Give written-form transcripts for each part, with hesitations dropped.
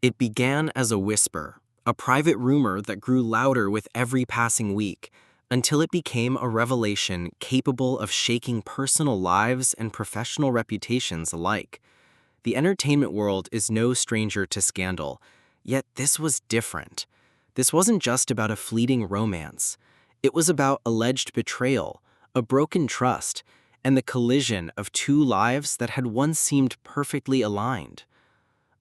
It began as a whisper, a private rumor that grew louder with every passing week, until it became a revelation capable of shaking personal lives and professional reputations alike. The entertainment world is no stranger to scandal, yet this was different. This wasn't just about a fleeting romance. It was about alleged betrayal, a broken trust, and the collision of two lives that had once seemed perfectly aligned.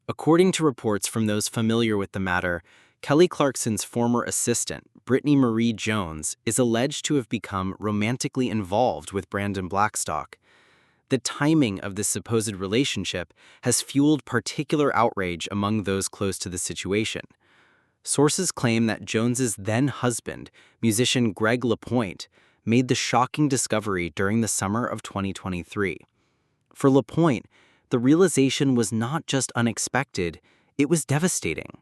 According to reports from those familiar with the matter, Kelly Clarkson's former assistant, Brittany Marie Jones, is alleged to have become romantically involved with Brandon Blackstock. The timing of this supposed relationship has fueled particular outrage among those close to the situation. Sources claim that Jones's then-husband, musician Greg LaPointe, made the shocking discovery during the summer of 2023. For LaPointe, the realization was not just unexpected, it was devastating.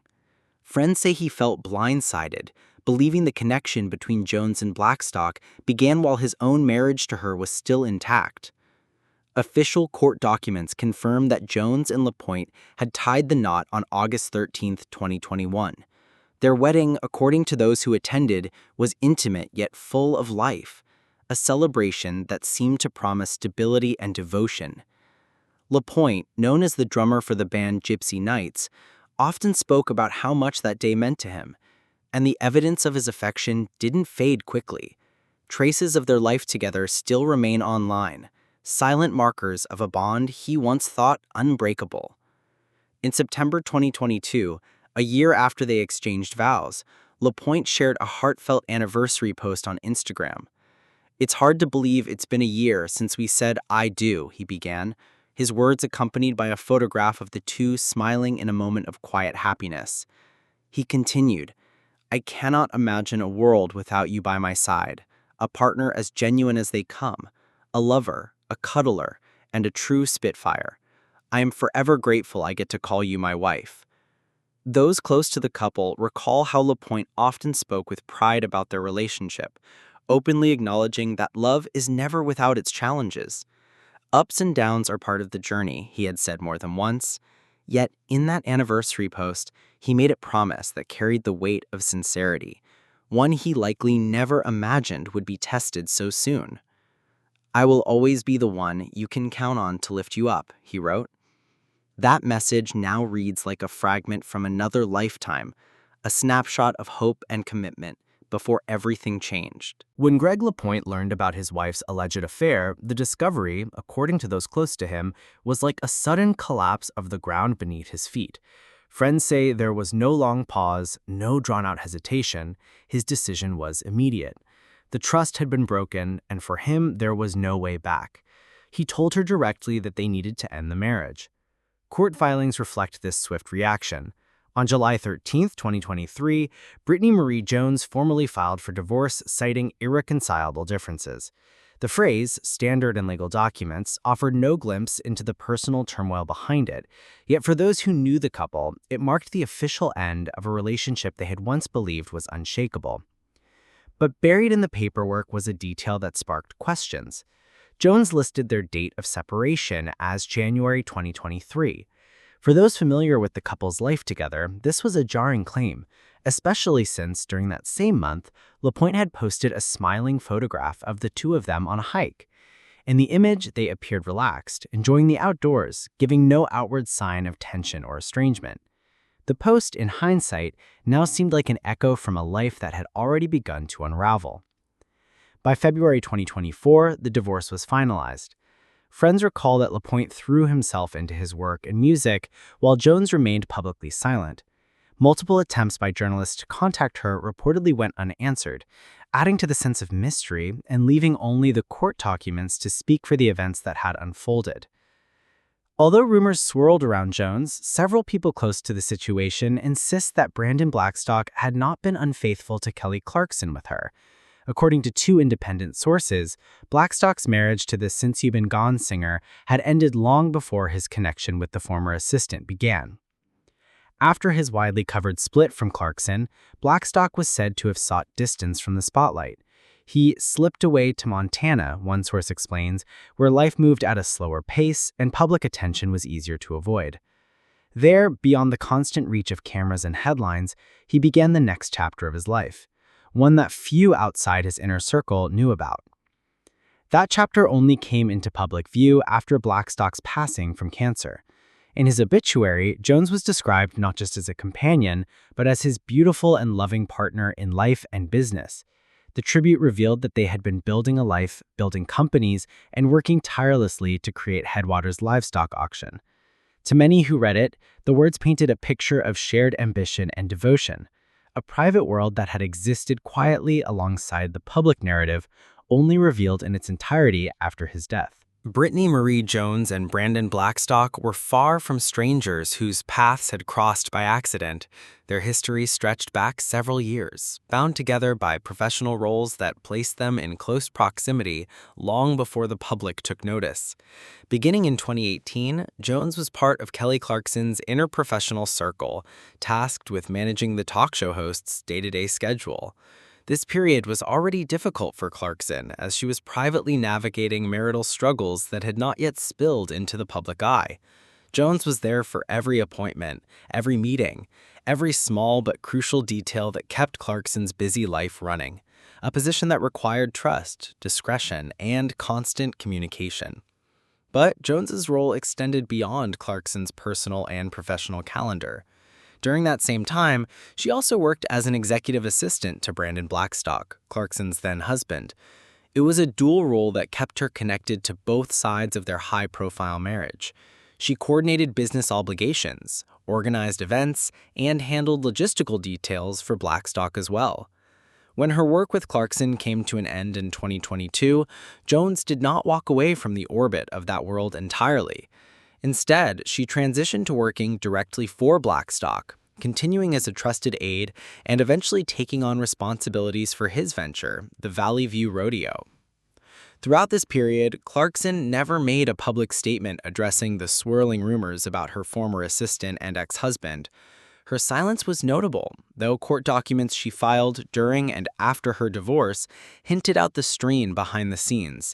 Friends say he felt blindsided, believing the connection between Jones and Blackstock began while his own marriage to her was still intact. Official court documents confirm that Jones and LaPointe had tied the knot on August 13, 2021. Their wedding, according to those who attended, was intimate yet full of life, a celebration that seemed to promise stability and devotion. LaPointe, known as the drummer for the band Gypsy Knights, often spoke about how much that day meant to him, and the evidence of his affection didn't fade quickly. Traces of their life together still remain online, silent markers of a bond he once thought unbreakable. In September 2022, a year after they exchanged vows, LaPointe shared a heartfelt anniversary post on Instagram. "It's hard to believe it's been a year since we said 'I do,'" he began, his words accompanied by a photograph of the two smiling in a moment of quiet happiness. He continued, "I cannot imagine a world without you by my side, a partner as genuine as they come, a lover, a cuddler, and a true spitfire. I am forever grateful I get to call you my wife." Those close to the couple recall how LaPointe often spoke with pride about their relationship, openly acknowledging that love is never without its challenges. "Ups and downs are part of the journey," he had said more than once. Yet, in that anniversary post, he made a promise that carried the weight of sincerity, one he likely never imagined would be tested so soon. "I will always be the one you can count on to lift you up," he wrote. That message now reads like a fragment from another lifetime, a snapshot of hope and commitment before everything changed. When Greg LaPointe learned about his wife's alleged affair, the discovery, according to those close to him, was like a sudden collapse of the ground beneath his feet. Friends say there was no long pause, no drawn-out hesitation. His decision was immediate. The trust had been broken, and for him, there was no way back. He told her directly that they needed to end the marriage. Court filings reflect this swift reaction. On July 13, 2023, Brittany Marie Jones formally filed for divorce, citing irreconcilable differences. The phrase, standard in legal documents, offered no glimpse into the personal turmoil behind it, yet for those who knew the couple, it marked the official end of a relationship they had once believed was unshakable. But buried in the paperwork was a detail that sparked questions. Jones listed their date of separation as January 2023. For those familiar with the couple's life together, this was a jarring claim, especially since, during that same month, LaPointe had posted a smiling photograph of the two of them on a hike. In the image, they appeared relaxed, enjoying the outdoors, giving no outward sign of tension or estrangement. The post, in hindsight, now seemed like an echo from a life that had already begun to unravel. By February 2024, the divorce was finalized. Friends recall that LaPointe threw himself into his work and music, while Jones remained publicly silent. Multiple attempts by journalists to contact her reportedly went unanswered, adding to the sense of mystery and leaving only the court documents to speak for the events that had unfolded. Although rumors swirled around Jones, several people close to the situation insist that Brandon Blackstock had not been unfaithful to Kelly Clarkson with her. According to two independent sources, Blackstock's marriage to the Since You Been Gone singer had ended long before his connection with the former assistant began. After his widely covered split from Clarkson, Blackstock was said to have sought distance from the spotlight. He slipped away to Montana, one source explains, where life moved at a slower pace and public attention was easier to avoid. There, beyond the constant reach of cameras and headlines, he began the next chapter of his life, one that few outside his inner circle knew about. That chapter only came into public view after Blackstock's passing from cancer. In his obituary, Jones was described not just as a companion, but as his beautiful and loving partner in life and business. The tribute revealed that they had been building a life, building companies, and working tirelessly to create Headwater's livestock auction. To many who read it, the words painted a picture of shared ambition and devotion, a private world that had existed quietly alongside the public narrative, only revealed in its entirety after his death. Brittany Marie Jones and Brandon Blackstock were far from strangers whose paths had crossed by accident. Their history stretched back several years, bound together by professional roles that placed them in close proximity long before the public took notice. Beginning in 2018, Jones was part of Kelly Clarkson's interprofessional circle, tasked with managing the talk show host's day-to-day schedule. This period was already difficult for Clarkson, as she was privately navigating marital struggles that had not yet spilled into the public eye. Jones was there for every appointment, every meeting, every small but crucial detail that kept Clarkson's busy life running, a position that required trust, discretion, and constant communication. But Jones's role extended beyond Clarkson's personal and professional calendar. During that same time, she also worked as an executive assistant to Brandon Blackstock, Clarkson's then husband. It was a dual role that kept her connected to both sides of their high-profile marriage. She coordinated business obligations, organized events, and handled logistical details for Blackstock as well. When her work with Clarkson came to an end in 2022, Jones did not walk away from the orbit of that world entirely. Instead, she transitioned to working directly for Blackstock, continuing as a trusted aide and eventually taking on responsibilities for his venture, the Valley View Rodeo. Throughout this period, Clarkson never made a public statement addressing the swirling rumors about her former assistant and ex-husband. Her silence was notable, though court documents she filed during and after her divorce hinted out the strain behind the scenes.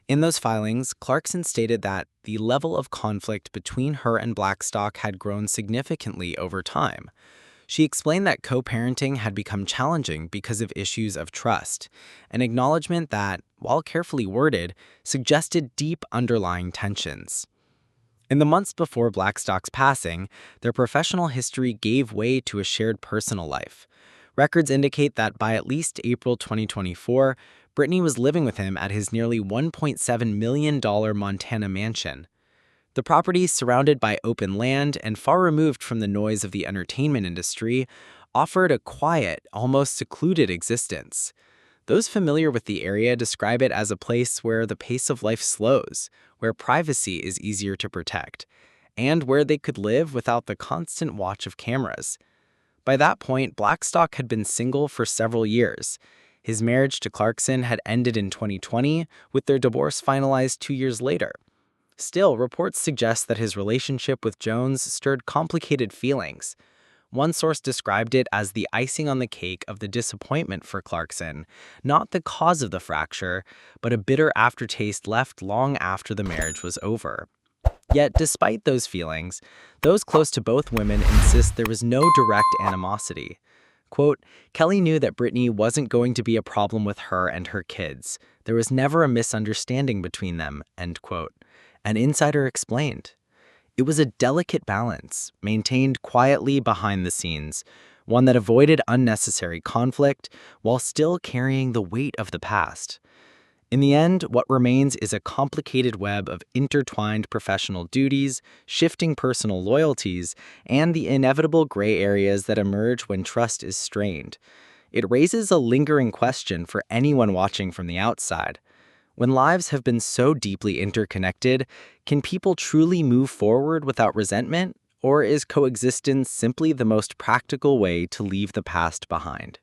In those filings, Clarkson stated that the level of conflict between her and Blackstock had grown significantly over time. She explained that co-parenting had become challenging because of issues of trust, an acknowledgement that, while carefully worded, suggested deep underlying tensions. In the months before Blackstock's passing, their professional history gave way to a shared personal life. Records indicate that by at least April 2024, Brittany was living with him at his nearly $1.7 million Montana mansion. The property, surrounded by open land and far removed from the noise of the entertainment industry, offered a quiet, almost secluded existence. Those familiar with the area describe it as a place where the pace of life slows, where privacy is easier to protect, and where they could live without the constant watch of cameras. By that point, Blackstock had been single for several years. His marriage to Clarkson had ended in 2020, with their divorce finalized 2 years later. Still, reports suggest that his relationship with Jones stirred complicated feelings. One source described it as the icing on the cake of the disappointment for Clarkson, not the cause of the fracture, but a bitter aftertaste left long after the marriage was over. Yet, despite those feelings, those close to both women insist there was no direct animosity. Quote, Kelly knew that Brittany wasn't going to be a problem with her and her kids. There was never a misunderstanding between them, end quote. An insider explained. It was a delicate balance, maintained quietly behind the scenes, one that avoided unnecessary conflict while still carrying the weight of the past. In the end, what remains is a complicated web of intertwined professional duties, shifting personal loyalties, and the inevitable gray areas that emerge when trust is strained. It raises a lingering question for anyone watching from the outside. When lives have been so deeply interconnected, can people truly move forward without resentment, or is coexistence simply the most practical way to leave the past behind?